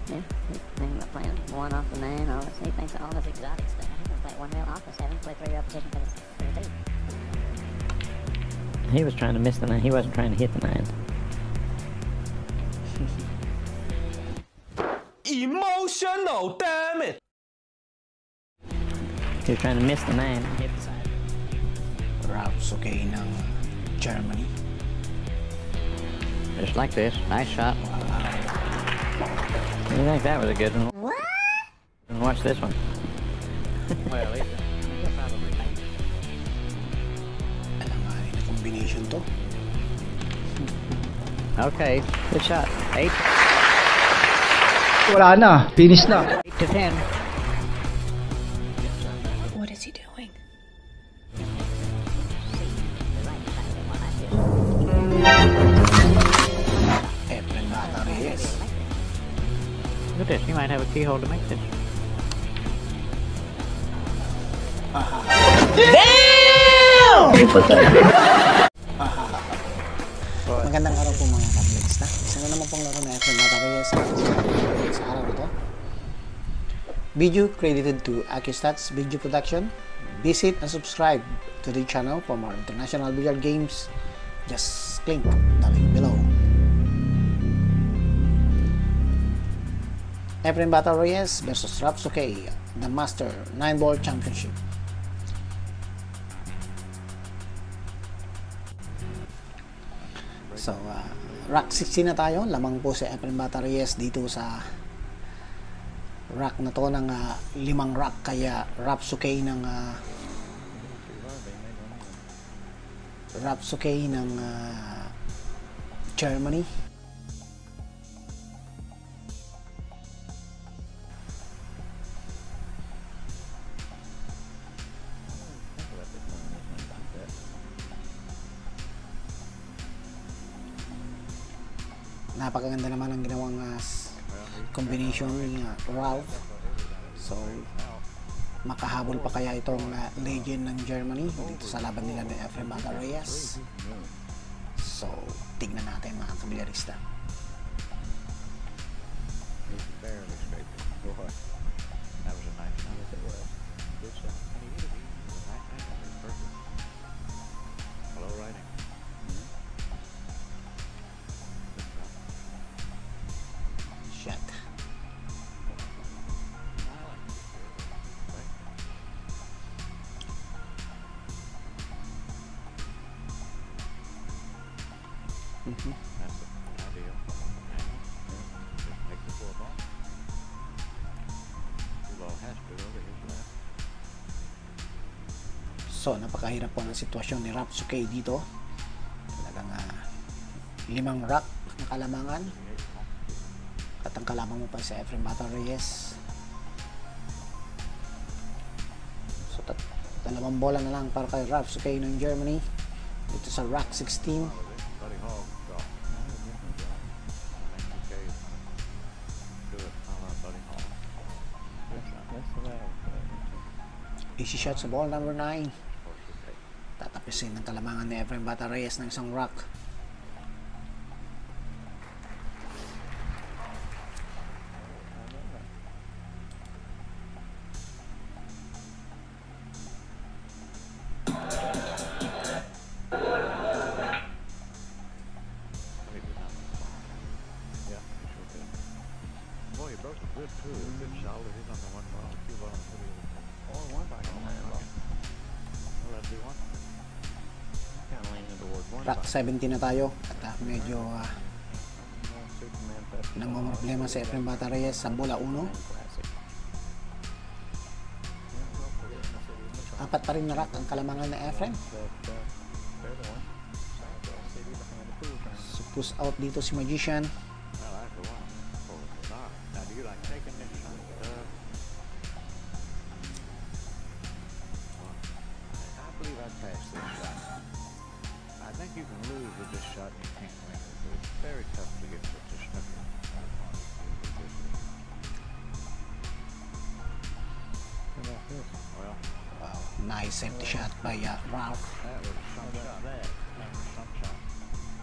Yeah, he's thinking about playing one off the main, all this. He thinks all this exotic stuff. He's gonna play one real off the 7, play 3 repetition for the 3. He was trying to miss the 9. He wasn't trying to hit the 9. Emotional, damn it! He was trying to miss the 9 and hit the side. Raps okay ng Germany. Just like this. Nice shot. You think that was a good one? What? And watch this one. Well, probably. Alam nga rin na combination to. Okay, good shot. 8. Wala na, finish na. 8 to 10. What is he doing? Efren Bata Reyes. Look at this. You might have a keyhole to make this. Magandang araw po mga kablits na. Isa na naman pong laro na Efren Bata Reyes sa araw ito. Video credited to AccuStats Video Production. Visit and subscribe to the channel for more international billiard games. Just click the link below. Efren Bata Reyes versus Raps Okay, the Master 9-Ball Championship. So, rack 16 na tayo. Lamang po si Efren Bata Reyes dito sa rack na to ng 5 rack. Kaya Raps Okay ng Raps Okay ng Germany. Napakaganda naman ang ginawang combination ni Ralph. So, makahabol pa kaya itong legend ng Germany dito sa laban nila ni Efren Bata Reyes. So, tignan natin mga kabilyarista. Shot. So, napakahirap po ng sitwasyon ni Raps Okay dito. Talagang 5 rack na kalamangan. At ang kalamang mo pa sa Efren Bata Reyes. So, 2 bola na lang para kay Raps Okay ng Germany. Dito sa rack 16. Easy shot sa ball number 9. Tatapisin ng kalamangan ni Efren Bata Reyes ng isang rack. Rack 17 na tayo at medyo namamroblema sa Efren Bata Reyes sa bola 1. 4 pa rin na rack ang kalamangan na Efren. So push out dito si Magician. You can lose with this shot and you can't win it. It's very tough to get such a snooker. Well, Wow, nice empty shot by Ralph. that was some shot. That was some shot.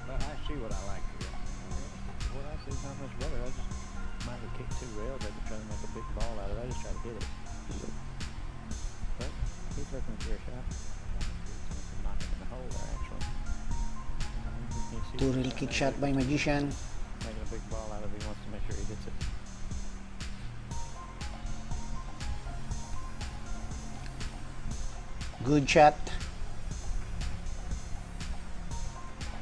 But I see what I like here. What I see is not much better. I just might have kicked too rails, they could try to make a big ball out of it. I just try to hit it. But he's looking for a shot. Knock it in the hole there, actually. Two real kick shot by Magician. Making a big ball out of it. He wants to make sure he hits it. Good shot.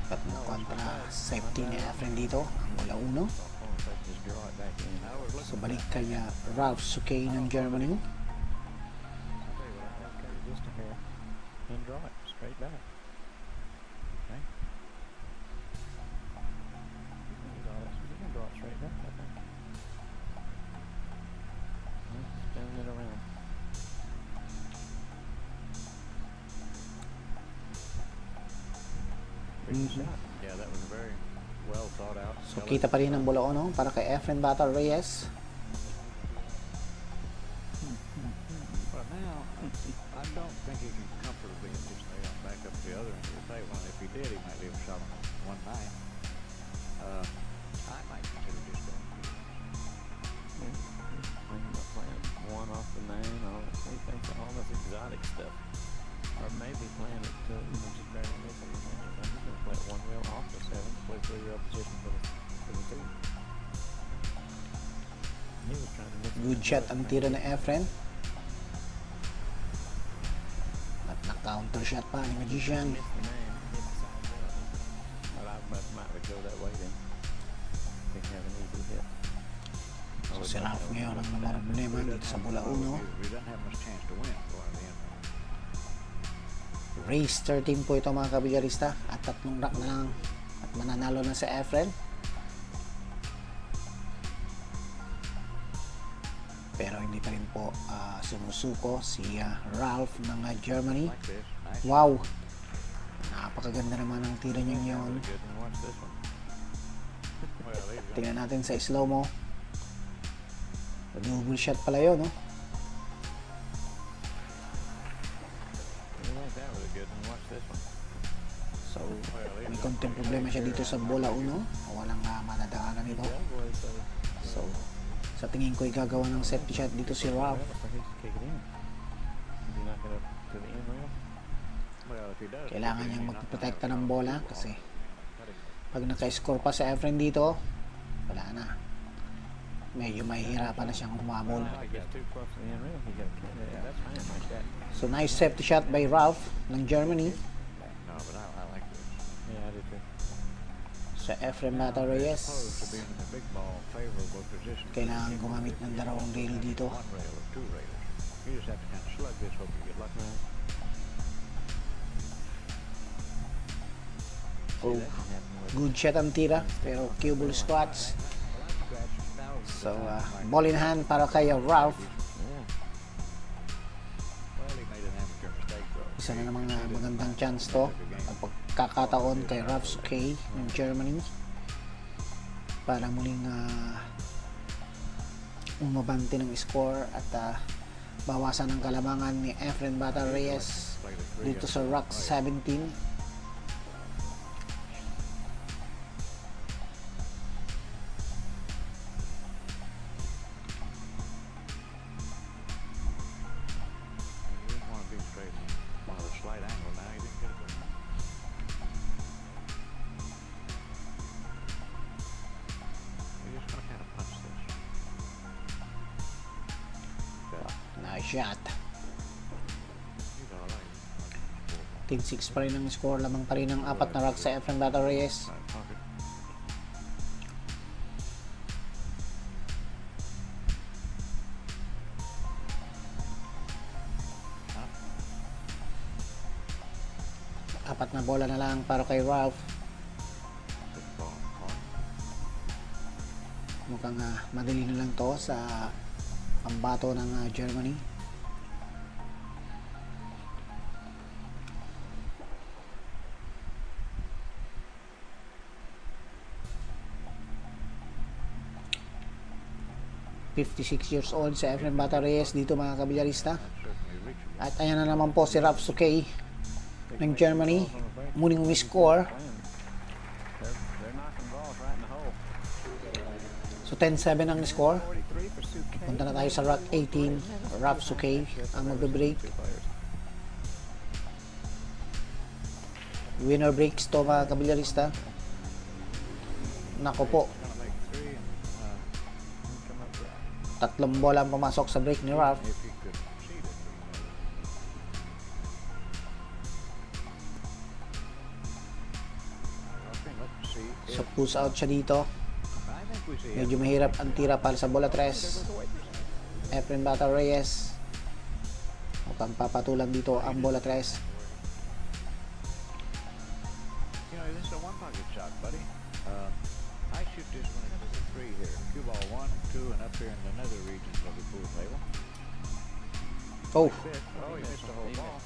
At mukhang para safety ni Efren dito. Ang bola 1. Just draw it back in. So balik kay Ralph Sukay ng Germany. Just a hair. And draw it straight back. Okay. You can draw it straight back, I think. Spinning it around. Pretty shot. Yeah, that was very well thought out. So kita pa rin ang bola 1 para kay Efren Bata Reyes. But now, I don't think he can comfortably just lay on back up the other end of the table. And if he did, he might leave a shot on 1-9. I might consider just going to playing one off the main. He thinks all this exotic stuff. Or maybe playing it to, just barely missing the main. He's going to play it one rail off the 7, play 3 rail position for the 2. He was trying to miss Good shot ang tira ni Efren. At na-counter shot pa ni Magician. miss the main, hit the side rail. Well, I might would go that way then. They can have an easy hit. So si Ralph ngayon ang problema dito sa bola 1. We don't have much chance to win going to the end. Race 13 po ito mga kabilyarista. At 3 rack na lang. At mananalo na si Efren. Pero hindi pa rin po sumusuko si Ralph ng Germany. Like this, nice. Wow! Napakaganda naman ang tira niya ngayon. Good and watch this one. Well, he's gonna Tingnan natin sa slow-mo. Double shot pala yun, no? you like that was a good one. Watch this one. So, may konting problema siya dito sa bola 1. Walang madadaanan nito. So, sa tingin ko gagawa ng safety shot dito si Ralph. Kailangan niyang magprotekta ng bola kasi pag naka-score pa sa Efren dito, wala na. Medyo mahihirapan na siyang humabol. So, nice safety shot by Ralph ng Germany. No, but I like this. Yeah, I do too. Sa Efren Bata Reyes. Opposed to being in a big ball, favorable position. Kailangan gumamit ng 2 rail dito. One rail or 2 rails. You just have to kind of slug this, hope you get lucky. Oh, good shot ang tira, pero cubble squats. So, ball in hand para kay Ralph. Yeah. Well, he made an amateur mistake though. Isa na namang magandang chance to. Ang pagkakataon kay Ralph Sukay ng Germany. Para muling umabante ng score at bawasan ang kalamangan ni Efren Bata Reyes dito sa Rock 17. You didn't want to be straight on a slight angle now. You didn't get it. You're just going to kind of punch this. Nice shot. He's all right. 10-6 pa rin ang score. Lamang pa rin ang 4 na rock sa Efren Bata Reyes. Side pocket. Apat na bola na lang para kay Ralph. Good ball in the corner. Mukhang madali na lang to sa pambato ng Germany. ...56 years old si Efren Bata Reyes dito mga kabilyarista. Certainly reachable. At ayan na naman po si Ralph Sukay ng Germany. Muling score. They're knocking balls right in the hole. So 10-7 ang score. 43 for Suke. Punta na tayo sa Rock 18. Rap Suke ang magbe-break. Winner breaks to mga kabilyarista. Nako po. Gonna make 3 and come up with Tatlong bola ang pumasok sa break ni Ralph. if he could cheat it. Okay, let's see. So push out siya dito. I think we see Medyo mahirap ang tira para sa bola 3. Efren Bata Reyes. Mukhang papatulan dito ang bola 3. You know, this is a one pocket shot, buddy. I shoot this one as a 3 here. Cue ball 1, 2, and up here in the nether regions of the pool table. Oh, Oh, he missed the whole ball.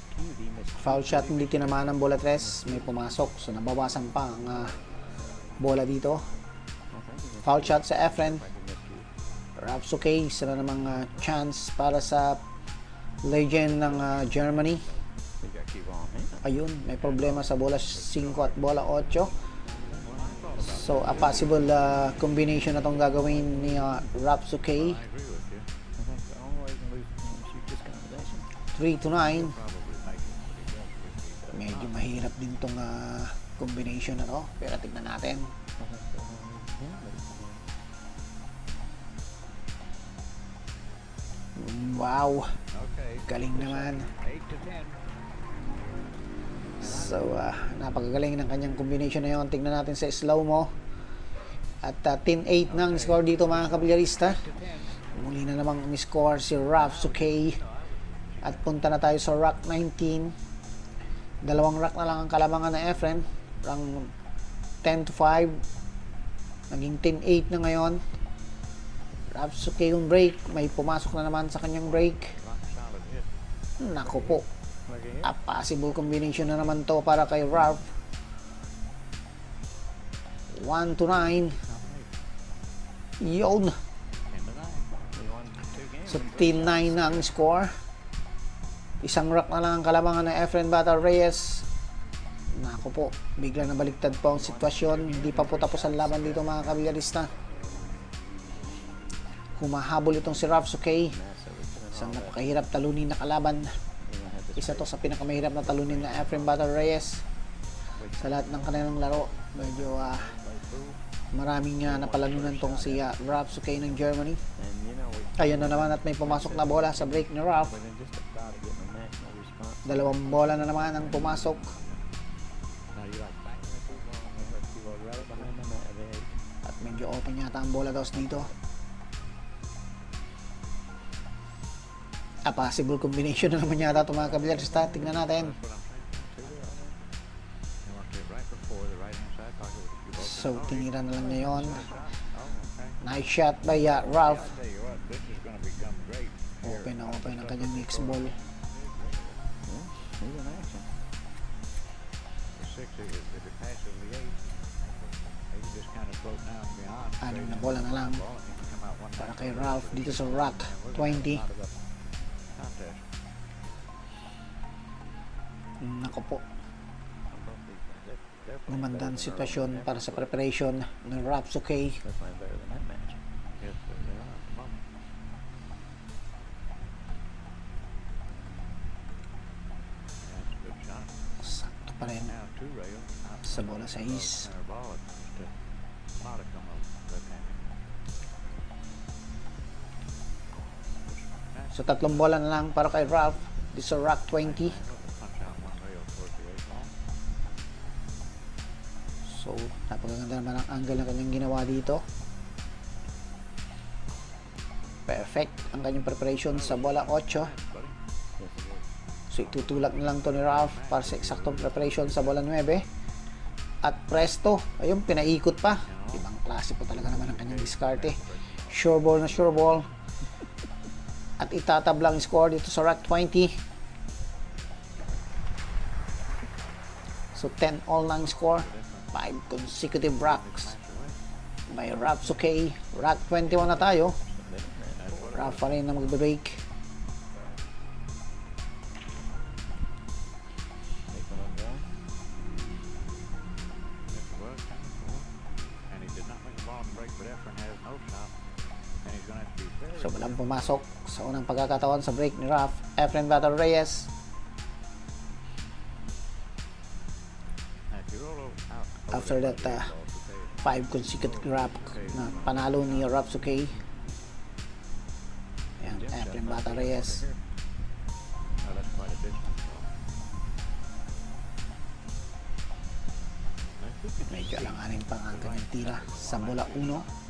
foul shot, hindi tinamaan ng bola 3. May pumasok. So nabawasan pa ang bola dito. Foul shot sa Efren. Ralph Suke, sila namang chance para sa legend ng Germany. We got to keep on, man. Ayun, may problema sa bola 5 at bola 8. So, a possible combination na itong gagawin ni Ralph Suke. I agree with you. I think the only way you can lose is shoot this combination. 3-9. Probably make it pretty well with the Medyo mahirap din itong combination na to. Pero tignan natin. Wow, Okay, galing naman. 8 to 10. So, napakagaling ng kanyang combination na yun. Tingnan natin sa slow-mo. At 10-8 ng score dito mga kabilyarista. Muli na namang umiscore si Ralph Suke. At punta na tayo sa Rock 19. Dalawang rock na lang ang kalamangan na Efren. Rang 10-5. Naging 10-8 na ngayon. Ralph Suke yung break. May pumasok na naman sa kanyang break. Rock solid hit. Nako po. Look at him. A possible combination na naman to para kay Ralph. 1-9. Yun. 10 to 9. We won 2 games. So 10-9 na ang score. Isang rock na lang ang kalamangan ng Efren Bata Reyes. Nako po, bigla na baliktad po ang sitwasyon. Hindi pa po tapos ang laban dito mga kabilyarista. Humahabol itong si Ralph Suke. Isang napakahirap talunin na kalaban. Isa to sa pinakamahirap na talunin na Efren Bata Reyes. Sa lahat ng kanilang laro, medyo maraming napalanunan tong si Ralph Suke ng Germany. And you know, we Ayun na naman at may pumasok na bola sa break ni Ralph. were just about to get a national response. Dalawang bola na naman ang pumasok. Now you like backing the two ball and let you go right behind them at the edge. At medyo open yata ang bola dos dito. A possible combination na naman yata itong mga kabilyarista. Tingnan natin. That's what I'm saying. 2 there. You want to right before the right hand side pocket with the cue ball. So, tinira na lang niya yun. Oh, okay. Nice shot by Ralph. I'll tell you what, this is going to become great. Open na open ang kanyang next ball. Yeah, he's in action. The 6 is if it passes the 8, he can just kind of float down beyond. Anim na bola na lang Ball, and he can come out one para back. kay Ralph dito sa Rock 20. Contest. Nako po, They're playing gumanda ang better than sitwasyon earlier. para sa preparation ng Ralph Suke. They're playing better than that match. Yes, they are at the moment. That's a good shot. Sakto pa rin Now two rail. sa bola 6. Center ball. It's just a modicum of left-handed. So, tatlong bola na lang para kay Ralph dito sa Rock 20. Punch out one rail towards the 8 ball. So, napakaganda naman ang angle na kanyang ginawa dito. Perfect ang kanyang preparation sa bola 8. Buddy. Yes, it is. So, itutulak na lang to ni Ralph para sa eksaktong preparation sa bola 9. At presto, ayun, pinaikot pa. Ibang klase po talaga naman ang kanyang diskarte. Sure ball na sure ball. At itatabla ang score dito sa Rock 20. So 10 all lang score. 5 consecutive rocks by Ralph Suke. Rock 21 na tayo. Ralph pa rin na mag-break. Take one down. Yes, it was 10-4. And he did not make the ball and break, but Efren has no shot. So walang pumasok sa unang pagkakataon sa break ni Raf. Efren Battle Reyes. After that 5 consecutive rap na panalo ni Rapsuke. Ayan, Efren Battle Reyes. Medyo alanganin pa ang kanyang tira sa bola 1.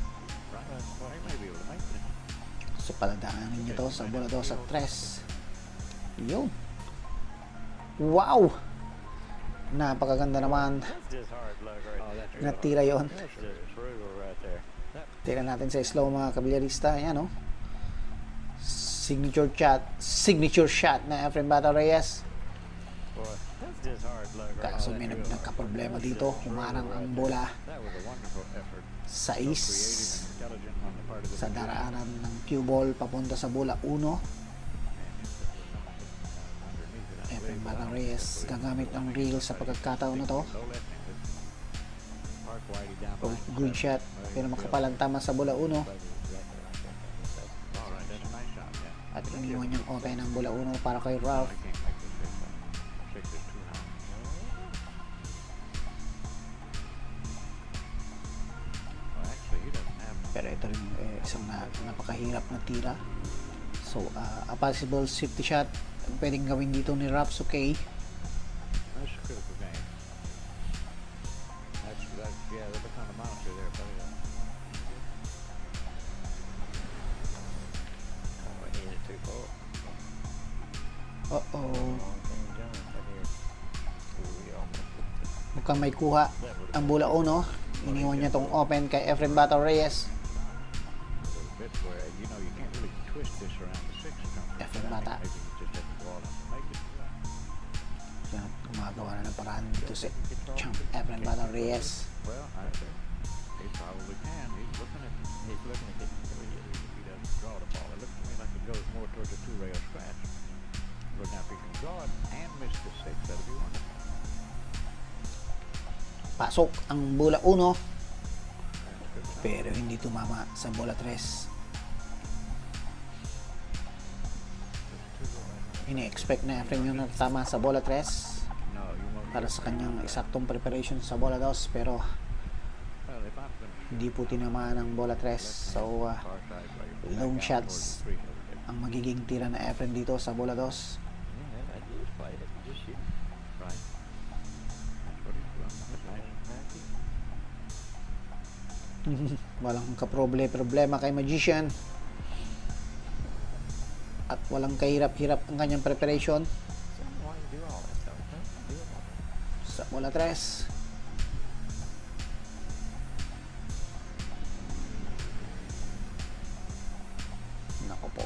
So paladaanin niyo to sa bola 2 at 3. Yun. Wow! Napakaganda naman. Natira yon. Tira natin sa slow mga kabilyarista. Ayan, oh. Signature shot na Efren Battle Reyes. Kaso may nagka-problema dito. Humarang ang bola sa sa daraanan ng cue ball papunta sa bola 1. Efren Battle Reyes gagamit ng reel sa pagkakataon na to. Good shot pero makapalang tama sa bola 1. At iniwan niyang open ang bola 1 para kay Ralph. Pero ito rin isang napakahirap na tira. So a possible safety shot pwedeng gawin dito ni Rapsuke. Mukhang may kuha ang bola 1. Iniwan niya tong open kay Efren Battle Reyes. Efren Bata. Gumagawa na ng paraan dito si Efren Battle Reyes. Pasok ang bola 1 pero hindi tumama sa bola 3. Ini-expect na Efren yung natama sa bola 3 para sa kanyang eksaktong preparation sa bola 2 pero hindi po tinamaan ang bola 3. So long shots ang magiging tira na Efren dito sa bola 2. Walang problema kay Magician at walang kahirap-hirap ang kanyang preparation sa bola 3. Nako po,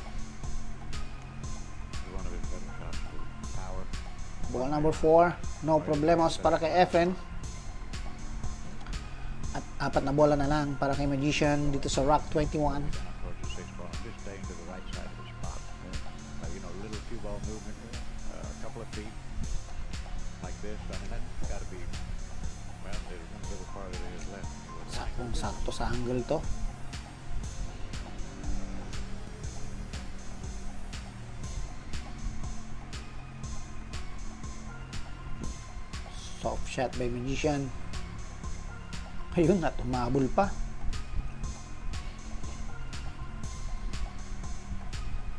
ball number 4, no problemos para kay Efren. At 4 na bola na lang para kay Magician dito sa Rock 21. Saktong-sakto sa angle to. Soft shot by Magician. Ayun, at umabol pa.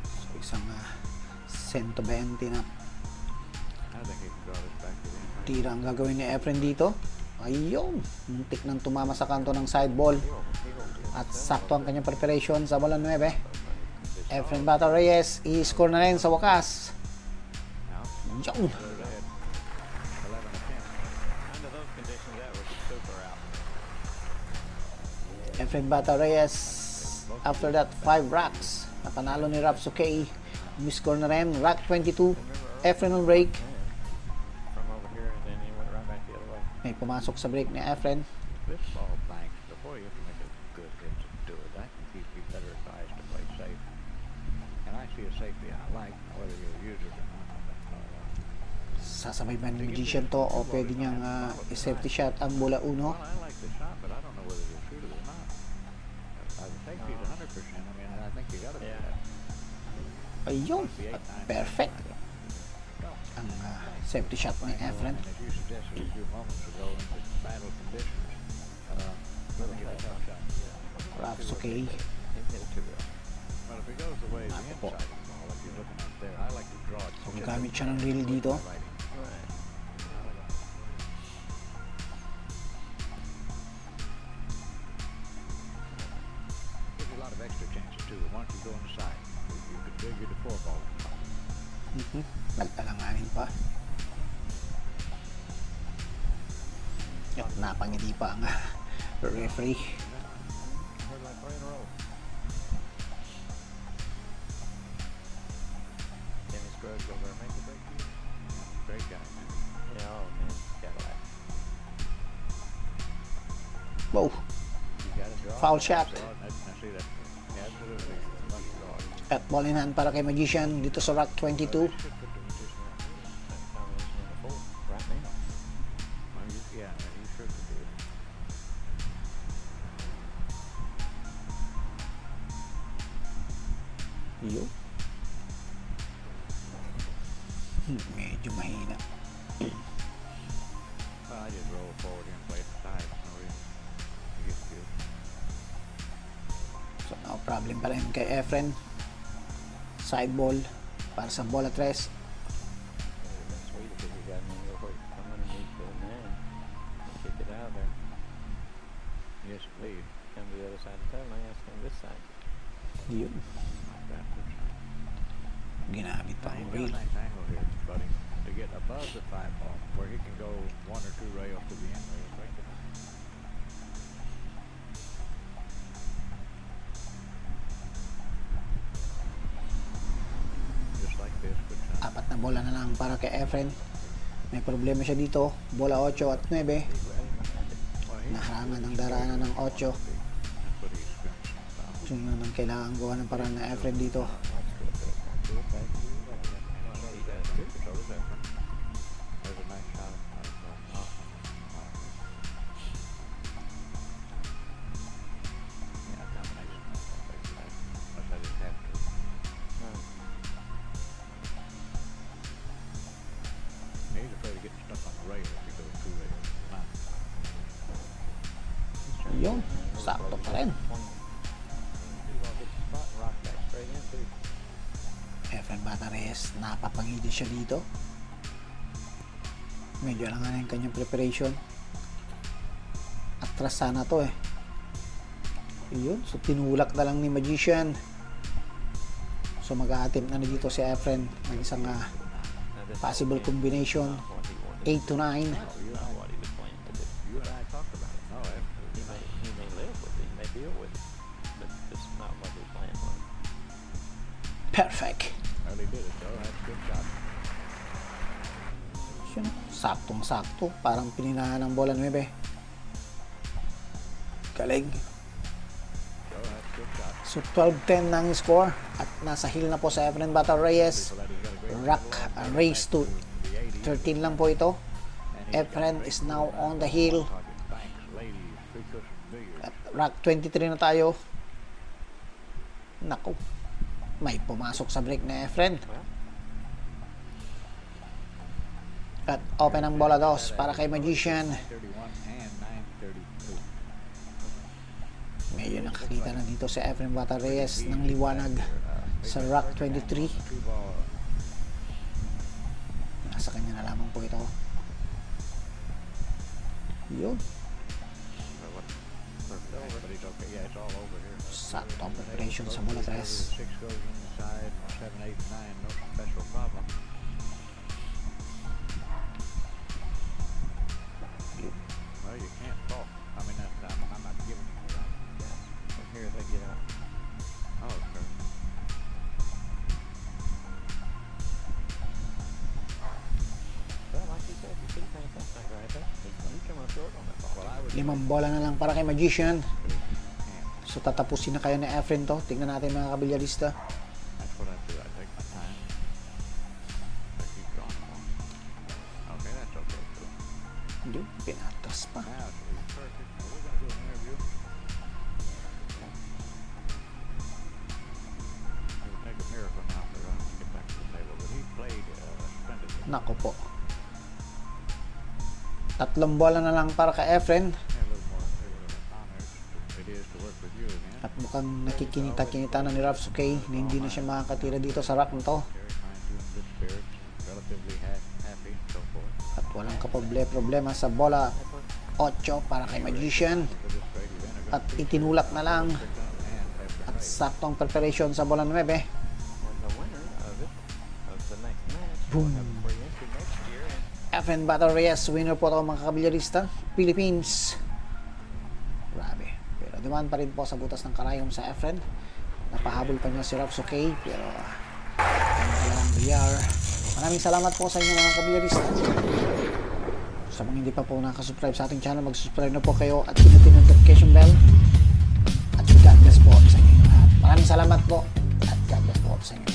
So isang 120 na tira ang gagawin ni Efren dito. Ayun, muntik nang tumama sa kanto ng side ball at sakto ang kanyang preparation sa bola 9. Efren Battle Reyes i-score na rin sa wakas. Yun. Efren Battle Reyes after that 5 racks napanalo ni Rapsuke. Umiscore na rin rack 22. Efren on break. May pumasok sa break ni Efren. Sasabay ba ni Magician to o pwede niyang safety shot ang bola 1? Ayun. At perfect. Ang safety shot ni Efren. And as you suggested a few moments ago, in the battle conditions, really get a tough shot. Raps okay. He hit it too early. Well, if it goes the way the Ako po. inside of the ball, like you're looking at there, I like to draw it. So gagamit siya ng reel dito. Right. Gives you a lot of extra chances too. Once you go on the side, you can figure the four ball. Nagtalanganin pa. At napangiti pa ang referee. Heard like 3 in a row. Dennis Scruggs over there make a break for you? Great guy. Yeah, oh man, Cadillac. Wow. You got to draw. Foul shot. Draw it, and I see that. Absolutely. Must draw it. At ball in hand para kay Magician dito sa rack 22. Should put the magician right there. That combination in the four right now. Well, yeah, you sure could do it. Yo. Medyo mahina. Well, I just roll forward here and play it side. No reason. You get good. So no problem pa rin kay Efren. Side ball para sa bola 3. That's sweet because you got me real quick. Come underneath the man and kick it out there. Yes, please. Come to the other side of the table. Now you have to come this side. Yun. That's good. Ginamit pa ang He's got reel. a nice angle here, buddy, to get above the 5 ball, where he can go 1 or 2 rails to the end real quick. Just like this, good shot. Apat na bola na lang para kay Efren. May problema siya dito. Bola 8 at 9. Well, Naharangan ang daranan ng 8. that's what he's experiencing about. So yun ang kailangan gawa ng paraan na Efren dito. So does that one. There's a nice shot. Yeah, combination. Unless I just have to. He's afraid of getting stuck on the rail if he goes 2 rails. Yun. Sakto pa rin. Efren Batares, napapangiti siya dito. Medyo alangan yung kanyang preparation. Atras sana to eh. Yun, so tinulak na lang ni Magician. So mag-a-attempt na dito si Efren ng isang possible combination 8 to 9. Not what he was planning to do. You and I talked about it. No, He may live with it, he may deal with it, but it's not what he planned on. Perfect. early did it though. That's a good shot. Yun, saktong-sakto. Parang pininahan ng bola 9. Galing. So that's a good shot. So 12-10 ng score at nasa hill na po sa Efren Bata Reyes. So that he's got a great Rack race to 13 lang po ito. Efren is now on the hill. Thanks, ladies. Free cushion billiards. At rack 23 na tayo. Naku. May pumasok sa break na Efren. At open ang bola 2 para kay Magician. 31 and 932. Medyo nakakita na dito si Efren Bata Reyes ng liwanag sa rack 23. 2 ball. Nasa kanya na lamang po ito. Yun. But it's okay. Yeah, it's all over here. Sakto ang preparation sa bola 3. 6 goes inside. 7, 8, 9. No special problem. Well, you can't fault. I mean, I'm not giving you the right. From here they get out. Oh, sure. Well, like you said, you see things that thing right there. He come up short on that ball. Well, I would 5 bola na lang para kay Magician. can't. So tatapusin na kayo ni Efren to. Tingnan natin mga kabilyarista. That's what I do. I take my time. I keep drawing them on. Okay, that's okay too. Yun, pinatras pa. Now it's perfect. Now we're gonna do an interview. It would take a miracle now for Nako po. 3 bola na lang para kay Efren. Yeah, a little more honor it is to work with you again. At mukhang nakikinita-kinita na ni Rafsuke na hindi na siya makakatira dito sa rack na to. Gary finds you in good spirits, relatively happy, and so forth. At walang problema sa bola 8 para kay Magician. For this trade event, At itinulak na lang. At saktong preparation sa bola 9. When the winner of it, of the next match, Boom. will have a free entry next year. And FN Battle Reyes, winner po ito mga kabilyarista. Philippines. Grabe. Pero dumaan pa rin po sa butas ng karayom sa FN. Napahabol pa niya si Rafsuke. Pero walang bilyar. Maraming salamat po sa inyo mga kabilyarista. Sa mga hindi pa po nakasubscribe sa ating channel, mag-subscribe na po kayo at pinutin ang notification bell. At God bless po sa inyo lahat. Maraming salamat po at God bless po sa inyo.